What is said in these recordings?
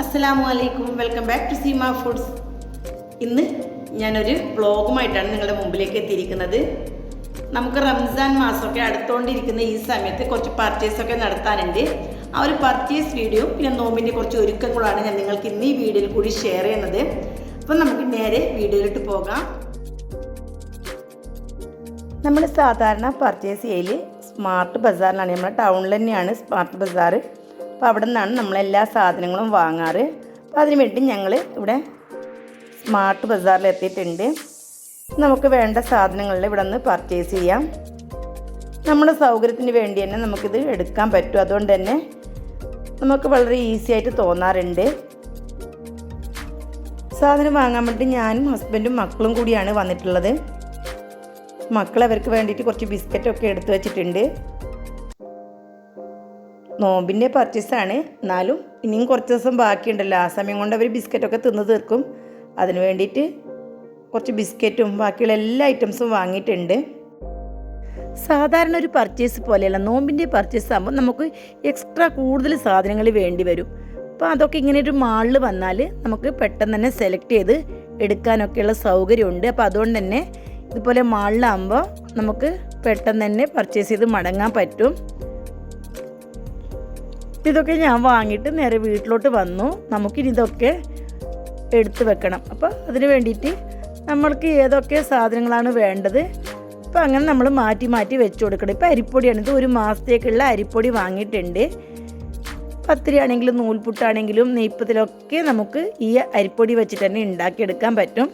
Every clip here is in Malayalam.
അസ്സലാമുഅലൈക്കും, welcome back to Seema foods. ഇന്ന് ഞാനൊരു വ്ളോഗുമായിട്ടാണ് നിങ്ങളുടെ മുമ്പിലേക്ക് എത്തിയിരിക്കുന്നത്. നമുക്ക് റംസാൻ മാസമൊക്കെ അടുത്തുകൊണ്ടിരിക്കുന്ന ഈ സമയത്ത് കുറച്ച് പർച്ചേസൊക്കെ നടത്താനുണ്ട്. ആ ഒരു പർച്ചേസ് വീഡിയോ പിന്നെ നോമ്പിൻ്റെ കുറച്ച് ഒരുക്കങ്ങളാണ് ഞാൻ നിങ്ങൾക്ക് ഇന്ന് ഈ വീഡിയോയിൽ കൂടി ഷെയർ ചെയ്യുന്നത്. അപ്പം നമുക്ക് നേരെ വീഡിയോയിലോട്ട് പോകാം. നമ്മൾ സാധാരണ പർച്ചേസ് ചെയ്യൽ സ്മാർട്ട് ബസാറിലാണ്. നമ്മുടെ ടൗണിൽ തന്നെയാണ് സ്മാർട്ട് ബസാർ. അപ്പോൾ അവിടെ നിന്നാണ് നമ്മളെല്ലാ സാധനങ്ങളും വാങ്ങാറ്. അപ്പോൾ അതിന് വേണ്ടി ഞങ്ങൾ ഇവിടെ സ്മാർട്ട് ബസാറിൽ എത്തിയിട്ടുണ്ട്. നമുക്ക് വേണ്ട സാധനങ്ങളിൽ ഇവിടെ നിന്ന് പർച്ചേസ് ചെയ്യാം. നമ്മുടെ സൗകര്യത്തിന് വേണ്ടി തന്നെ നമുക്കിത് എടുക്കാൻ പറ്റും. അതുകൊണ്ട് തന്നെ നമുക്ക് വളരെ ഈസി ആയിട്ട് തോന്നാറുണ്ട്. സാധനം വാങ്ങാൻ വേണ്ടി ഞാനും ഹസ്ബൻഡും മക്കളും കൂടിയാണ് വന്നിട്ടുള്ളത്. മക്കൾ അവർക്ക് വേണ്ടിയിട്ട് കുറച്ച് ബിസ്ക്കറ്റൊക്കെ എടുത്തു വച്ചിട്ടുണ്ട്. നോമ്പിൻ്റെ പർച്ചേസാണ്, എന്നാലും ഇനിയും കുറച്ച് ദിവസം ബാക്കിയുണ്ടല്ലോ. ആ സമയം കൊണ്ട് അവർ ബിസ്ക്കറ്റൊക്കെ തിന്ന് തീർക്കും. അതിന് വേണ്ടിയിട്ട് കുറച്ച് ബിസ്ക്കറ്റും ബാക്കിയുള്ള എല്ലാ ഐറ്റംസും വാങ്ങിയിട്ടുണ്ട്. സാധാരണ ഒരു പർച്ചേസ് പോലെയല്ല, നോമ്പിൻ്റെ പർച്ചേസ് ആകുമ്പോൾ നമുക്ക് എക്സ്ട്രാ കൂടുതൽ സാധനങ്ങൾ വേണ്ടി വരും. അപ്പോൾ അതൊക്കെ ഇങ്ങനെ ഒരു മാളിൽ വന്നാൽ നമുക്ക് പെട്ടെന്ന് തന്നെ സെലക്ട് ചെയ്ത് എടുക്കാനൊക്കെയുള്ള സൗകര്യമുണ്ട്. അപ്പോൾ അതുകൊണ്ട് തന്നെ ഇതുപോലെ മാളിലാകുമ്പോൾ നമുക്ക് പെട്ടെന്ന് തന്നെ പർച്ചേസ് ചെയ്ത് മടങ്ങാൻ പറ്റും. ഇതൊക്കെ ഞാൻ വാങ്ങിയിട്ട് നേരെ വീട്ടിലോട്ട് വന്നു. നമുക്കിനി ഇതൊക്കെ എടുത്ത് വെക്കണം. അപ്പോൾ അതിന് വേണ്ടിയിട്ട് നമ്മൾക്ക് ഏതൊക്കെ സാധനങ്ങളാണ് വേണ്ടത് അപ്പോൾ അങ്ങനെ നമ്മൾ മാറ്റി മാറ്റി വെച്ച് കൊടുക്കണം. ഇപ്പോൾ അരിപ്പൊടിയാണ്, ഇത് ഒരു മാസത്തേക്കുള്ള അരിപ്പൊടി വാങ്ങിയിട്ടുണ്ട്. പത്തിരി ആണെങ്കിലും നൂൽപുട്ടാണെങ്കിലും നെയ്പ്പത്തിലൊക്കെ നമുക്ക് ഈ അരിപ്പൊടി വെച്ചിട്ട് തന്നെ ഉണ്ടാക്കിയെടുക്കാൻ പറ്റും.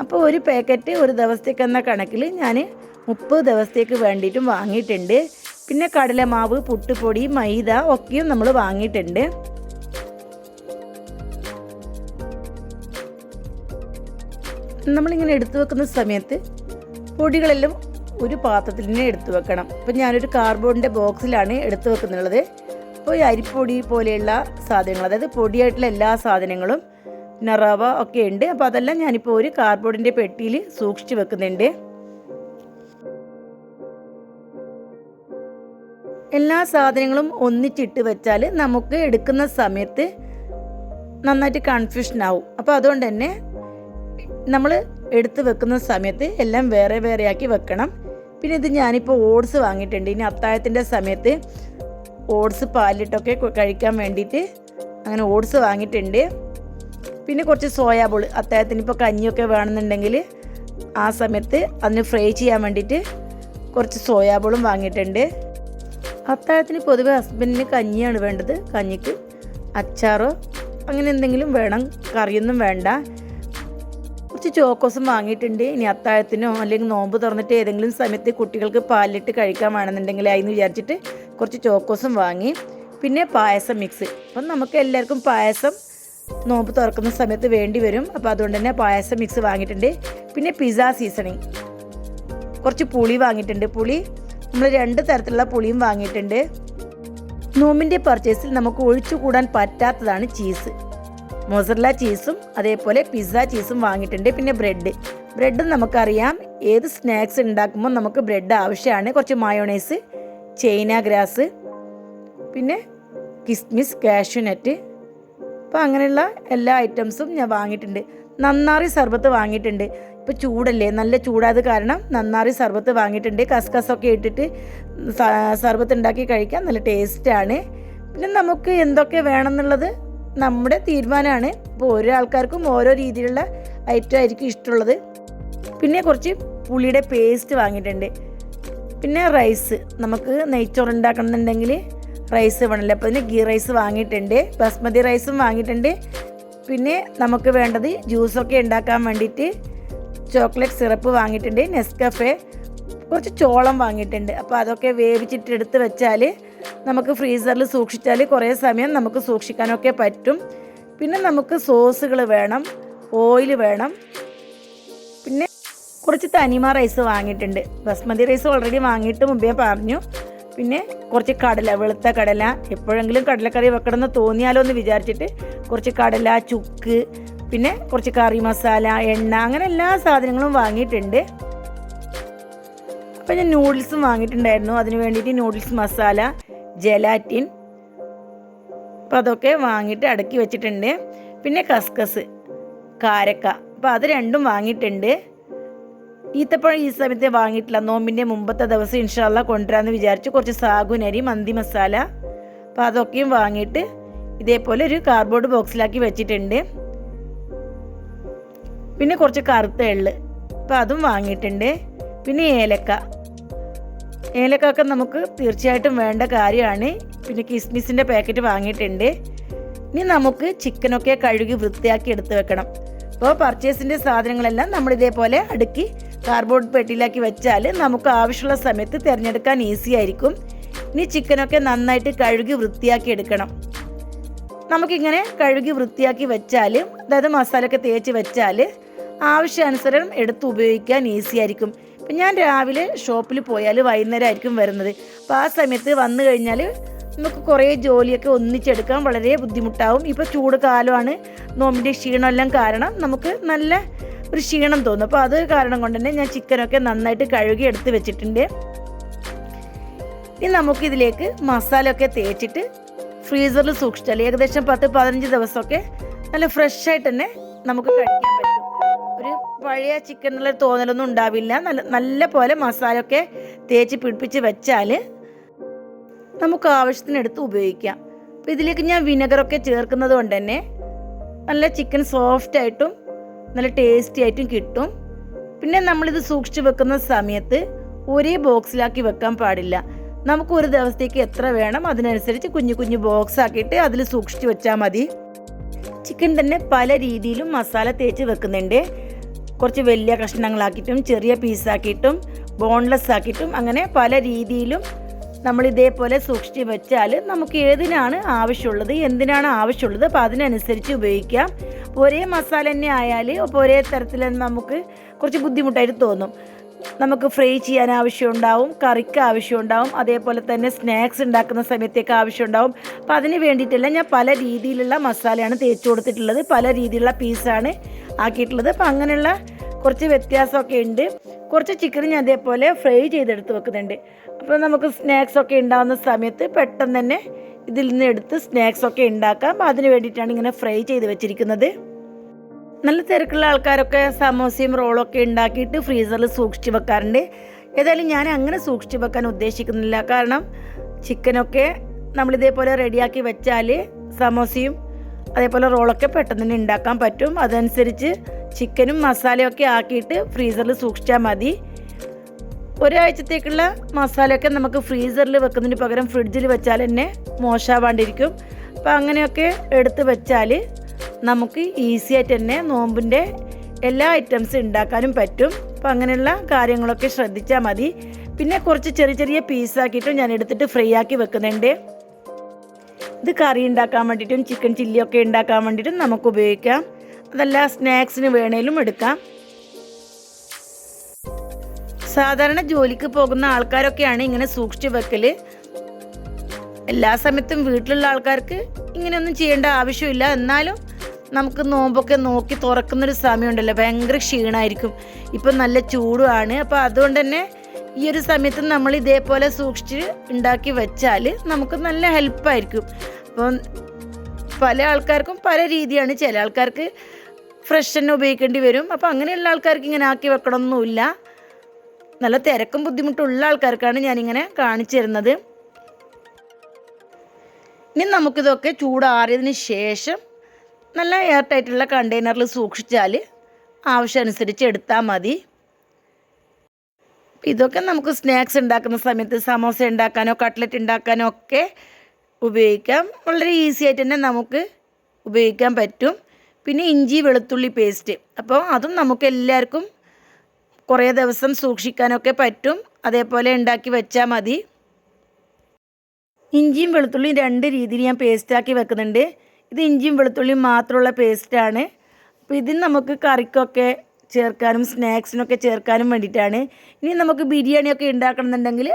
അപ്പോൾ ഒരു പാക്കറ്റ് ഒരു ദിവസത്തേക്ക് എന്ന കണക്കിൽ ഞാൻ 30 ദിവസത്തേക്ക് വേണ്ടിയിട്ടും വാങ്ങിയിട്ടുണ്ട്. പിന്നെ കടലമാവ്, പുട്ടുപൊടി, മൈദ ഒക്കെയും നമ്മൾ വാങ്ങിയിട്ടുണ്ട്. നമ്മളിങ്ങനെ എടുത്തു വെക്കുന്ന സമയത്ത് പൊടികളെല്ലാം ഒരു പാത്രത്തിൽ തന്നെ എടുത്തു വെക്കണം. അപ്പോൾ ഞാനൊരു കാർഡ്ബോർഡിൻ്റെ ബോക്സിലാണ് എടുത്തു വെക്കുന്നുള്ളത്. അപ്പോൾ ഈ അരിപ്പൊടി പോലെയുള്ള സാധനങ്ങൾ, അതായത് പൊടിയായിട്ടുള്ള എല്ലാ സാധനങ്ങളും പിന്നെ റവ ഒക്കെ ഉണ്ട്. അപ്പോൾ അതെല്ലാം ഞാനിപ്പോൾ ഒരു കാർഡ്ബോർഡിൻ്റെ പെട്ടിയിൽ സൂക്ഷിച്ച് വെക്കുന്നുണ്ട്. എല്ലാ സാധനങ്ങളും ഒന്നിച്ചിട്ട് വെച്ചാൽ നമുക്ക് എടുക്കുന്ന സമയത്ത് നന്നായിട്ട് കൺഫ്യൂഷനാവും. അപ്പോൾ അതുകൊണ്ട് തന്നെ നമ്മൾ എടുത്ത് വെക്കുന്ന സമയത്ത് എല്ലാം വേറെ വേറെ ആക്കി വെക്കണം. പിന്നെ ഇത് ഞാനിപ്പോൾ ഓട്സ് വാങ്ങിയിട്ടുണ്ട്. ഇനി അത്താഴത്തിൻ്റെ സമയത്ത് ഓട്സ് പാലിട്ടൊക്കെ കഴിക്കാൻ വേണ്ടിയിട്ട് അങ്ങനെ ഓട്സ് വാങ്ങിയിട്ടുണ്ട്. പിന്നെ കുറച്ച് സോയാബോൾ, അത്താഴത്തിന് ഇപ്പോൾ കഞ്ഞിയൊക്കെ വേണമെന്നുണ്ടെങ്കിൽ ആ സമയത്ത് അതിന് ഫ്രൈ ചെയ്യാൻ വേണ്ടിയിട്ട് കുറച്ച് സോയാബോളും വാങ്ങിയിട്ടുണ്ട്. അത്താഴത്തിന് പൊതുവെ ഹസ്ബൻഡിന് കഞ്ഞിയാണ് വേണ്ടത്. കഞ്ഞിക്ക് അച്ചാറോ അങ്ങനെ എന്തെങ്കിലും വേണം, കറിയൊന്നും വേണ്ട. കുറച്ച് ചോക്കോസും വാങ്ങിയിട്ടുണ്ട്. ഇനി അത്താഴത്തിനോ അല്ലെങ്കിൽ നോമ്പ് തുറന്നിട്ട് ഏതെങ്കിലും സമയത്ത് കുട്ടികൾക്ക് പാലിട്ട് കഴിക്കാൻ വേണമെന്നുണ്ടെങ്കിൽ അതിന് വിചാരിച്ചിട്ട് കുറച്ച് ചോക്കോസും വാങ്ങി. പിന്നെ പായസം മിക്സ്. അപ്പം നമുക്ക് എല്ലാവർക്കും പായസം നോമ്പ് തുറക്കുന്ന സമയത്ത് വേണ്ടി വരും. അപ്പോൾ അതുകൊണ്ട് തന്നെ പായസം മിക്സ് വാങ്ങിയിട്ടുണ്ട്. പിന്നെ പിസ്സ സീസണിങ്, കുറച്ച് പുളി വാങ്ങിയിട്ടുണ്ട്. പുളി നമ്മൾ 2 തരത്തിലുള്ള പുളിയും വാങ്ങിയിട്ടുണ്ട്. നോമ്പിൻ്റെ പർച്ചേസിൽ നമുക്ക് ഒഴിച്ചു കൂടാൻ പറ്റാത്തതാണ് ചീസ്. മൊസറല്ല ചീസും അതേപോലെ പിസ്സ ചീസും വാങ്ങിയിട്ടുണ്ട്. പിന്നെ ബ്രെഡും നമുക്കറിയാം, ഏത് സ്നാക്സ് ഉണ്ടാക്കുമ്പോൾ നമുക്ക് ബ്രെഡ് ആവശ്യമാണ്. കുറച്ച് മയോണൈസ്, ചൈന ഗ്രാസ്, പിന്നെ കിസ്മിസ്, കാഷ്യൂനട്ട്. അപ്പോൾ അങ്ങനെയുള്ള എല്ലാ ഐറ്റംസും ഞാൻ വാങ്ങിയിട്ടുണ്ട്. നന്നാറി സർബത്ത് വാങ്ങിയിട്ടുണ്ട്. ഇപ്പോൾ ചൂടല്ലേ, നല്ല ചൂടായത് കാരണം നന്നാറി സർബത്ത് വാങ്ങിയിട്ടുണ്ട്. കസ്കസൊക്കെ ഇട്ടിട്ട് സർബത്ത് ഉണ്ടാക്കി കഴിക്കാൻ നല്ല ടേസ്റ്റാണ്. പിന്നെ നമുക്ക് എന്തൊക്കെ വേണമെന്നുള്ളത് നമ്മുടെ തീരുമാനമാണ്. ഇപ്പോൾ ഓരോ ആൾക്കാർക്കും ഓരോ രീതിയിലുള്ള ഐറ്റം ആയിരിക്കും ഇഷ്ടമുള്ളത്. പിന്നെ കുറച്ച് പുളിയുടെ പേസ്റ്റ് വാങ്ങിയിട്ടുണ്ട്. പിന്നെ റൈസ്, നമുക്ക് നെയ്ച്ചോറ് ഉണ്ടാക്കണമെന്നുണ്ടെങ്കിൽ റൈസ് വേണമല്ലോ. അപ്പോൾ അതിന് ഗീ റൈസ് വാങ്ങിയിട്ടുണ്ട്. ബസ്മതി റൈസും വാങ്ങിയിട്ടുണ്ട്. പിന്നെ നമുക്ക് വേണ്ടത് ജ്യൂസൊക്കെ ഉണ്ടാക്കാൻ വേണ്ടിയിട്ട് ചോക്ലേറ്റ് സിറപ്പ് വാങ്ങിയിട്ടുണ്ട്. നെസ്കഫെ, കുറച്ച് ചോളം വാങ്ങിയിട്ടുണ്ട്. അപ്പോൾ അതൊക്കെ വേവിച്ചിട്ട് എടുത്ത് വെച്ചാൽ നമുക്ക് ഫ്രീസറിൽ സൂക്ഷിച്ചാൽ കുറേ സമയം നമുക്ക് സൂക്ഷിക്കാനൊക്കെ പറ്റും. പിന്നെ നമുക്ക് സോസുകൾ വേണം, ഓയിൽ വേണം. പിന്നെ കുറച്ച് തനിമ റൈസ് വാങ്ങിയിട്ടുണ്ട്. ബസ്മതി റൈസ് ഓൾറെഡി വാങ്ങിയിട്ട് മുമ്പേ പറഞ്ഞു. പിന്നെ കുറച്ച് കടല, വെളുത്ത കടല, എപ്പോഴെങ്കിലും കടലക്കറി വെക്കണമെന്ന് തോന്നിയാലോ എന്ന് വിചാരിച്ചിട്ട് കുറച്ച് കടല, ചുക്ക്, പിന്നെ കുറച്ച് കറി മസാല, എണ്ണ, അങ്ങനെ എല്ലാ സാധനങ്ങളും വാങ്ങിയിട്ടുണ്ട്. അപ്പോൾ ഞാൻ നൂഡിൽസും വാങ്ങിയിട്ടുണ്ടായിരുന്നു. അതിന് വേണ്ടിയിട്ട് നൂഡിൽസ് മസാല, ജെലാറ്റിൻ, അപ്പോൾ അതൊക്കെ വാങ്ങിയിട്ട് അടക്കി വെച്ചിട്ടുണ്ട്. പിന്നെ കസ്കസ്, കാരക്ക, അപ്പോൾ അത് രണ്ടും വാങ്ങിയിട്ടുണ്ട്. ഈത്തപ്പഴം ഈ സമയത്ത് വാങ്ങിയിട്ടില്ല. നോമ്പിൻ്റെ മുമ്പത്തെ ദിവസം ഇൻഷാല്ല കൊണ്ടുവരാമെന്ന് വിചാരിച്ചു. കുറച്ച് സാഗുനരി, മന്തി മസാല, അപ്പോൾ അതൊക്കെയും വാങ്ങിയിട്ട് ഇതേപോലെ ഒരു കാർഡ്ബോർഡ് ബോക്സിലാക്കി വെച്ചിട്ടുണ്ട്. പിന്നെ കുറച്ച് കറുത്ത എള്ള്, അപ്പോൾ അതും വാങ്ങിയിട്ടുണ്ട്. പിന്നെ ഏലക്കൊക്കെ നമുക്ക് തീർച്ചയായിട്ടും വേണ്ട കാര്യമാണ്. പിന്നെ കിസ്മിസിൻ്റെ പാക്കറ്റ് വാങ്ങിയിട്ടുണ്ട്. ഇനി നമുക്ക് ചിക്കനൊക്കെ കഴുകി വൃത്തിയാക്കി എടുത്ത് വെക്കണം. അപ്പോൾ പർച്ചേസിൻ്റെ സാധനങ്ങളെല്ലാം നമ്മൾ ഇതേപോലെ അടുക്കി കാർഡ്ബോർഡ് പെട്ടിയിലാക്കി വെച്ചാൽ നമുക്ക് ആവശ്യമുള്ള സമയത്ത് തിരഞ്ഞെടുക്കാൻ ഈസി ആയിരിക്കും. ഇനി ചിക്കനൊക്കെ നന്നായിട്ട് കഴുകി വൃത്തിയാക്കി എടുക്കണം. നമുക്കിങ്ങനെ കഴുകി വൃത്തിയാക്കി വെച്ചാൽ, അതായത് മസാലയൊക്കെ തേച്ച് വെച്ചാൽ ആവശ്യാനുസരണം എടുത്ത് ഉപയോഗിക്കാൻ ഈസി ആയിരിക്കും. ഇപ്പം ഞാൻ രാവിലെ ഷോപ്പിൽ പോയാൽ വൈകുന്നേരം ആയിരിക്കും വരുന്നത്. അപ്പോൾ ആ സമയത്ത് വന്നു കഴിഞ്ഞാൽ നമുക്ക് കുറേ ജോലിയൊക്കെ ഒന്നിച്ചെടുക്കാൻ വളരെ ബുദ്ധിമുട്ടാവും. ഇപ്പോൾ ചൂട് കാലമാണ്, നോമ്പിൻ്റെ ക്ഷീണമെല്ലാം കാരണം നമുക്ക് നല്ല ഒരു ക്ഷീണം തോന്നും. അപ്പോൾ അത് കാരണം കൊണ്ട് തന്നെ ഞാൻ ചിക്കനൊക്കെ നന്നായിട്ട് കഴുകി എടുത്ത് വെച്ചിട്ടുണ്ട്. ഇനി നമുക്കിതിലേക്ക് മസാലയൊക്കെ തേച്ചിട്ട് ഫ്രീസറിൽ സൂക്ഷിച്ചാൽ ഏകദേശം 10-15 ദിവസമൊക്കെ നല്ല ഫ്രഷായിട്ട് തന്നെ നമുക്ക് കഴിക്കാൻ പറ്റും. ഒരു പഴയ ചിക്കനുള്ള തോന്നലൊന്നും ഉണ്ടാവില്ല. നല്ല പോലെ മസാലയൊക്കെ തേച്ച് പിടിപ്പിച്ച് വെച്ചാൽ നമുക്ക് ആവശ്യത്തിനെടുത്ത് ഉപയോഗിക്കാം. അപ്പോൾ ഇതിലേക്ക് ഞാൻ വിനെഗറൊക്കെ ചേർക്കുന്നത് കൊണ്ട് തന്നെ നല്ല ചിക്കൻ സോഫ്റ്റായിട്ടും നല്ല ടേസ്റ്റി ആയിട്ടും കിട്ടും. പിന്നെ നമ്മളിത് സൂക്ഷിച്ച് വെക്കുന്ന സമയത്ത് ഒരേ ബോക്സിലാക്കി വെക്കാൻ പാടില്ല. നമുക്ക് ഒരു ദിവസത്തേക്ക് എത്ര വേണം അതിനനുസരിച്ച് കുഞ്ഞു കുഞ്ഞു ബോക്സ് ആക്കിയിട്ട് അതിൽ സൂക്ഷിച്ച് വെച്ചാൽ മതി. ചിക്കൻ തന്നെ പല രീതിയിലും മസാല തേച്ച് വെക്കുന്നുണ്ട്. കുറച്ച് വലിയ കഷ്ണങ്ങളാക്കിയിട്ടും ചെറിയ പീസാക്കിയിട്ടും ബോൺലെസ് ആക്കിയിട്ടും അങ്ങനെ പല രീതിയിലും നമ്മൾ ഇതേപോലെ സൂക്ഷിച്ച് വെച്ചാൽ നമുക്ക് ഏതിനാണ് ആവശ്യമുള്ളത്, എന്തിനാണ് ആവശ്യമുള്ളത്, അപ്പോൾ അതിനനുസരിച്ച് ഉപയോഗിക്കാം. ഒരേ മസാല തന്നെ ആയാൽ അപ്പോൾ ഒരേ തരത്തിൽ നമുക്ക് കുറച്ച് ബുദ്ധിമുട്ടായിട്ട് തോന്നും. നമുക്ക് ഫ്രൈ ചെയ്യാൻ ആവശ്യമുണ്ടാവും, കറിക്ക് ആവശ്യമുണ്ടാവും, അതേപോലെ തന്നെ സ്നാക്സ് ഉണ്ടാക്കുന്ന സമയത്തേക്ക് ആവശ്യമുണ്ടാവും. അപ്പോൾ അതിന് വേണ്ടിയിട്ടല്ല ഞാൻ പല രീതിയിലുള്ള മസാലയാണ് തേച്ച് കൊടുത്തിട്ടുള്ളത്, പല രീതിയിലുള്ള പീസാണ് ആക്കിയിട്ടുള്ളത്. അപ്പോൾ അങ്ങനെയുള്ള കുറച്ച് വ്യത്യാസമൊക്കെ ഉണ്ട്. കുറച്ച് ചിക്കൻ ഞാൻ അതേപോലെ ഫ്രൈ ചെയ്തെടുത്ത് വെക്കുന്നുണ്ട്. അപ്പോൾ നമുക്ക് സ്നാക്സൊക്കെ ഉണ്ടാകുന്ന സമയത്ത് പെട്ടെന്ന് തന്നെ ഇതിൽ നിന്ന് എടുത്ത് സ്നാക്സൊക്കെ ഉണ്ടാക്കാം. അപ്പോൾ അതിന് വേണ്ടിയിട്ടാണ് ഇങ്ങനെ ഫ്രൈ ചെയ്ത് വെച്ചിരിക്കുന്നത്. നല്ല തിരക്കുള്ള ആൾക്കാരൊക്കെ സമോസയും റോളൊക്കെ ഉണ്ടാക്കിയിട്ട് ഫ്രീസറിൽ സൂക്ഷിച്ച് വെക്കാറുണ്ട്. ഏതായാലും ഞാൻ അങ്ങനെ സൂക്ഷിച്ച് വെക്കാൻ ഉദ്ദേശിക്കുന്നില്ല. കാരണം ചിക്കനൊക്കെ നമ്മളിതേപോലെ റെഡിയാക്കി വെച്ചാൽ സമോസയും അതേപോലെ റോളൊക്കെ പെട്ടെന്ന് തന്നെ ഉണ്ടാക്കാൻ പറ്റും. അതനുസരിച്ച് ചിക്കനും മസാലയൊക്കെ ആക്കിയിട്ട് ഫ്രീസറിൽ സൂക്ഷിച്ചാൽ മതി. ഒരാഴ്ചത്തേക്കുള്ള മസാലയൊക്കെ നമുക്ക് ഫ്രീസറിൽ വെക്കുന്നതിന് പകരം ഫ്രിഡ്ജിൽ വെച്ചാൽ തന്നെ മോശമാവാണ്ടിരിക്കും. അപ്പോൾ അങ്ങനെയൊക്കെ എടുത്ത് വെച്ചാൽ നമുക്ക് ഈസി ആയിട്ട് തന്നെ നോമ്പിൻ്റെ എല്ലാ ഐറ്റംസും ഉണ്ടാക്കാനും പറ്റും. അപ്പോൾ അങ്ങനെയുള്ള കാര്യങ്ങളൊക്കെ ശ്രദ്ധിച്ചാൽ മതി. പിന്നെ കുറച്ച് ചെറിയ ചെറിയ പീസാക്കിയിട്ടും ഞാൻ എടുത്തിട്ട് ഫ്രൈ ആക്കി വെക്കുന്നുണ്ട്. ഇത് കറി ഉണ്ടാക്കാൻ വേണ്ടിയിട്ടും ചിക്കൻ ചില്ലിയൊക്കെ ഉണ്ടാക്കാൻ വേണ്ടിയിട്ടും നമുക്ക് ഉപയോഗിക്കാം. അതല്ല സ്നാക്സിന് വേണേലും എടുക്കാം. സാധാരണ ജോലിക്ക് പോകുന്ന ആൾക്കാരൊക്കെയാണ് ഇങ്ങനെ സൂക്ഷിച്ച് വെക്കൽ. എല്ലാ സമയത്തും വീട്ടിലുള്ള ആൾക്കാർക്ക് ഇങ്ങനെയൊന്നും ചെയ്യേണ്ട ആവശ്യമില്ല. എന്നാലും നമുക്ക് നോമ്പൊക്കെ നോക്കി തുറക്കുന്നൊരു സമയമുണ്ടല്ലോ, ഭയങ്കര ക്ഷീണമായിരിക്കും. ഇപ്പം നല്ല ചൂടുമാണ്. അപ്പോൾ അതുകൊണ്ട് തന്നെ ഈ ഒരു സമയത്ത് നമ്മൾ ഇതേപോലെ സൂക്ഷിച്ച് ഉണ്ടാക്കി വെച്ചാൽ നമുക്ക് നല്ല ഹെൽപ്പായിരിക്കും. അപ്പം പല ആൾക്കാർക്കും പല രീതിയാണ്. ചില ആൾക്കാർക്ക് ഫ്രഷ് തന്നെ ഉപയോഗിക്കേണ്ടി വരും. അപ്പോൾ അങ്ങനെയുള്ള ആൾക്കാർക്ക് ഇങ്ങനെ ആക്കി വെക്കണമെന്നൊന്നുമില്ല. നല്ല തിരക്കും ബുദ്ധിമുട്ടുള്ള ആൾക്കാർക്കാണ് ഞാനിങ്ങനെ കാണിച്ചു തരുന്നത്. ഇനി നമുക്കിതൊക്കെ ചൂടാറിയതിന് ശേഷം നല്ല എയർ ടൈറ്റുള്ള കണ്ടെയ്നറിൽ സൂക്ഷിച്ചാൽ ആവശ്യമനുസരിച്ച് എടുത്താൽ മതി. ഇതൊക്കെ നമുക്ക് സ്നാക്സ് ഉണ്ടാക്കുന്ന സമയത്ത് സമോസ ഉണ്ടാക്കാനോ കട്ട്ലറ്റ് ഉണ്ടാക്കാനോ ഒക്കെ ഉപയോഗിക്കാം. വളരെ ഈസി ആയിട്ട് തന്നെ നമുക്ക് ഉപയോഗിക്കാൻ പറ്റും. പിന്നെ ഇഞ്ചി വെളുത്തുള്ളി പേസ്റ്റ്, അപ്പോൾ അതും നമുക്ക് എല്ലാവർക്കും കുറേ ദിവസം സൂക്ഷിക്കാനൊക്കെ പറ്റും. അതേപോലെ ഉണ്ടാക്കി വെച്ചാൽ മതി. ഇഞ്ചിയും വെളുത്തുള്ളിയും 2 രീതിയിൽ ഞാൻ പേസ്റ്റാക്കി വെക്കുന്നുണ്ട്. ഇത് ഇഞ്ചിയും വെളുത്തുള്ളിയും മാത്രമുള്ള പേസ്റ്റാണ്. അപ്പോൾ ഇതിന് നമുക്ക് കറിക്കൊക്കെ ചേർക്കാനും സ്നാക്സിനൊക്കെ ചേർക്കാനും വേണ്ടിയിട്ടാണ്. ഇനി നമുക്ക് ബിരിയാണിയൊക്കെ ഉണ്ടാക്കണമെന്നുണ്ടെങ്കിൽ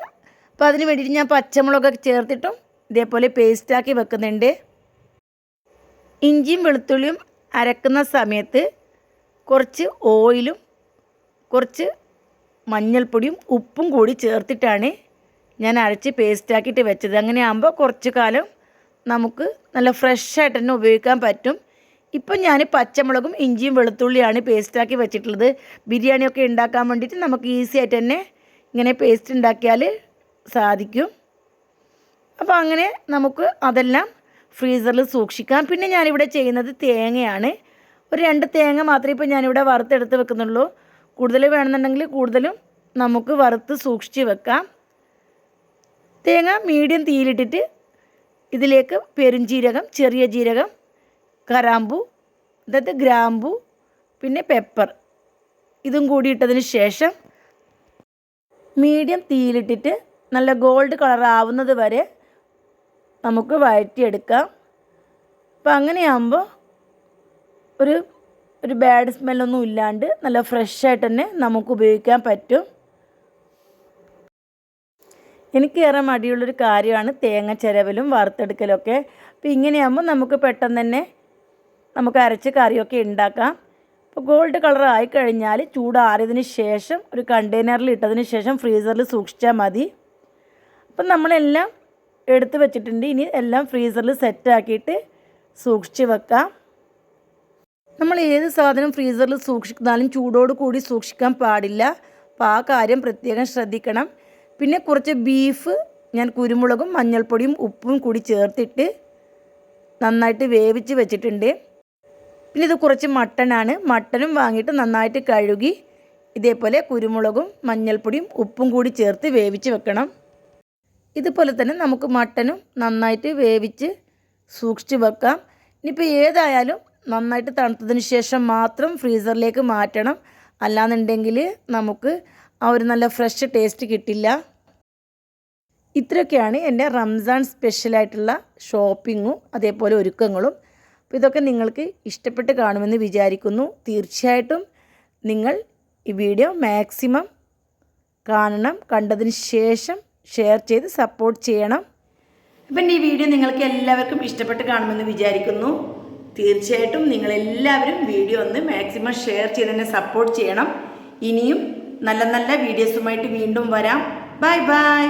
അപ്പോൾ അതിന് വേണ്ടിയിട്ട് ഞാൻ പച്ചമുളകൊക്കെ ചേർത്തിട്ടും ഇതേപോലെ പേസ്റ്റാക്കി വെക്കുന്നുണ്ട്. ഇഞ്ചിയും വെളുത്തുള്ളിയും അരക്കുന്ന സമയത്ത് കുറച്ച് ഓയിലും കുറച്ച് മഞ്ഞൾപ്പൊടിയും ഉപ്പും കൂടി ചേർത്തിട്ടാണ് ഞാൻ അരച്ച് പേസ്റ്റാക്കിയിട്ട് വെച്ചത്. അങ്ങനെ ആകുമ്പോൾ കുറച്ച് കാലം നമുക്ക് നല്ല ഫ്രഷായിട്ട് തന്നെ ഉപയോഗിക്കാൻ പറ്റും. ഇപ്പം ഞാൻ പച്ചമുളകും ഇഞ്ചിയും വെളുത്തുള്ളിയാണ് പേസ്റ്റാക്കി വെച്ചിട്ടുള്ളത്. ബിരിയാണിയൊക്കെ ഉണ്ടാക്കാൻ വേണ്ടിയിട്ട് നമുക്ക് ഈസി ആയിട്ട് തന്നെ ഇങ്ങനെ പേസ്റ്റ് ഉണ്ടാക്കിയാൽ സാധിക്കും. അപ്പോൾ അങ്ങനെ നമുക്ക് അതെല്ലാം ഫ്രീസറിൽ സൂക്ഷിക്കാം. പിന്നെ ഞാനിവിടെ ചെയ്യുന്നത് തേങ്ങയാണ്. ഒരു 2 തേങ്ങ മാത്രമേ ഇപ്പോൾ ഞാനിവിടെ വറുത്തെടുത്ത് വെക്കുന്നുള്ളൂ. കൂടുതൽ വേണമെന്നുണ്ടെങ്കിൽ കൂടുതലും നമുക്ക് വറുത്ത് സൂക്ഷിച്ച് വെക്കാം. തേങ്ങ മീഡിയം തീയിലിട്ടിട്ട് ഇതിലേക്ക് പെരുംജീരകം, ചെറിയ ജീരകം, കറാമ്പൂ, അതായത് ഗ്രാമ്പൂ, പിന്നെ പെപ്പർ ഇതും കൂടി ഇട്ടതിന് ശേഷം മീഡിയം തീയിലിട്ടിട്ട് നല്ല ഗോൾഡ് കളർ ആവുന്നത് വരെ നമുക്ക് വഴറ്റിയെടുക്കാം. അപ്പോൾ അങ്ങനെയാകുമ്പോൾ ഒരു ബാഡ് സ്മെല്ലൊന്നും ഇല്ലാണ്ട് നല്ല ഫ്രഷായിട്ട് തന്നെ നമുക്ക് ഉപയോഗിക്കാൻ പറ്റും. എനിക്കേറെ മടിയുള്ളൊരു കാര്യമാണ് തേങ്ങ ചിരവലും വറുത്തെടുക്കലൊക്കെ. അപ്പോൾ ഇങ്ങനെയാകുമ്പോൾ നമുക്ക് പെട്ടെന്ന് തന്നെ നമുക്ക് അരച്ച് കറിയൊക്കെ ഉണ്ടാക്കാം. അപ്പോൾ ഗോൾഡ് കളർ ആയിക്കഴിഞ്ഞാൽ ചൂടാറിയതിന് ശേഷം ഒരു കണ്ടെയ്നറിൽ ഇട്ടതിന് ശേഷം ഫ്രീസറിൽ സൂക്ഷിച്ചാൽ മതി. അപ്പം നമ്മളെല്ലാം എടുത്ത് വെച്ചിട്ടുണ്ട്. ഇനി എല്ലാം ഫ്രീസറിൽ സെറ്റാക്കിയിട്ട് സൂക്ഷിച്ച് വെക്കാം. നമ്മൾ ഏത് സാധനം ഫ്രീസറിൽ സൂക്ഷിക്കുന്നാലും ചൂടോട് കൂടി സൂക്ഷിക്കാൻ പാടില്ല. അപ്പോൾ ആ കാര്യം പ്രത്യേകം ശ്രദ്ധിക്കണം. പിന്നെ കുറച്ച് ബീഫ് ഞാൻ കുരുമുളകും മഞ്ഞൾപ്പൊടിയും ഉപ്പും കൂടി ചേർത്തിട്ട് നന്നായിട്ട് വേവിച്ച് വെച്ചിട്ടുണ്ട്. പിന്നെ ഇത് കുറച്ച് മട്ടനാണ്. മട്ടനും വാങ്ങിയിട്ട് നന്നായിട്ട് കഴുകി ഇതേപോലെ കുരുമുളകും മഞ്ഞൾപ്പൊടിയും ഉപ്പും കൂടി ചേർത്ത് വേവിച്ച് വെക്കണം. ഇതുപോലെ തന്നെ നമുക്ക് മട്ടനും നന്നായിട്ട് വേവിച്ച് സൂക്ഷിച്ച് വെക്കാം. ഇനിയിപ്പോൾ ഏതായാലും നന്നായിട്ട് തണുത്തതിന് ശേഷം മാത്രം ഫ്രീസറിലേക്ക് മാറ്റണം. അല്ലാന്നുണ്ടെങ്കിൽ നമുക്ക് ആ ഒരു നല്ല ഫ്രഷ് ടേസ്റ്റ് കിട്ടില്ല. ഇത്രയൊക്കെയാണ് എൻ്റെ റംസാൻ സ്പെഷ്യലായിട്ടുള്ള ഷോപ്പിങ്ങും അതേപോലെ ഒരുക്കങ്ങളും. അപ്പോൾ ഇതൊക്കെ നിങ്ങൾക്ക് ഇഷ്ടപ്പെട്ട് കാണുമെന്ന് വിചാരിക്കുന്നു. തീർച്ചയായിട്ടും നിങ്ങൾ ഈ വീഡിയോ മാക്സിമം കാണണം. കണ്ടതിന് ശേഷം ഷെയർ ചെയ്ത് സപ്പോർട്ട് ചെയ്യണം. അപ്പം ഈ വീഡിയോ നിങ്ങൾക്ക് എല്ലാവർക്കും ഇഷ്ടപ്പെട്ട് കാണുമെന്ന് വിചാരിക്കുന്നു. തീർച്ചയായിട്ടും നിങ്ങളെല്ലാവരും വീഡിയോ ഒന്ന് മാക്സിമം ഷെയർ ചെയ്ത് തന്നെ സപ്പോർട്ട് ചെയ്യണം. ഇനിയും നല്ല നല്ല വീഡിയോസുമായിട്ട് വീണ്ടും വരാം. Bye bye.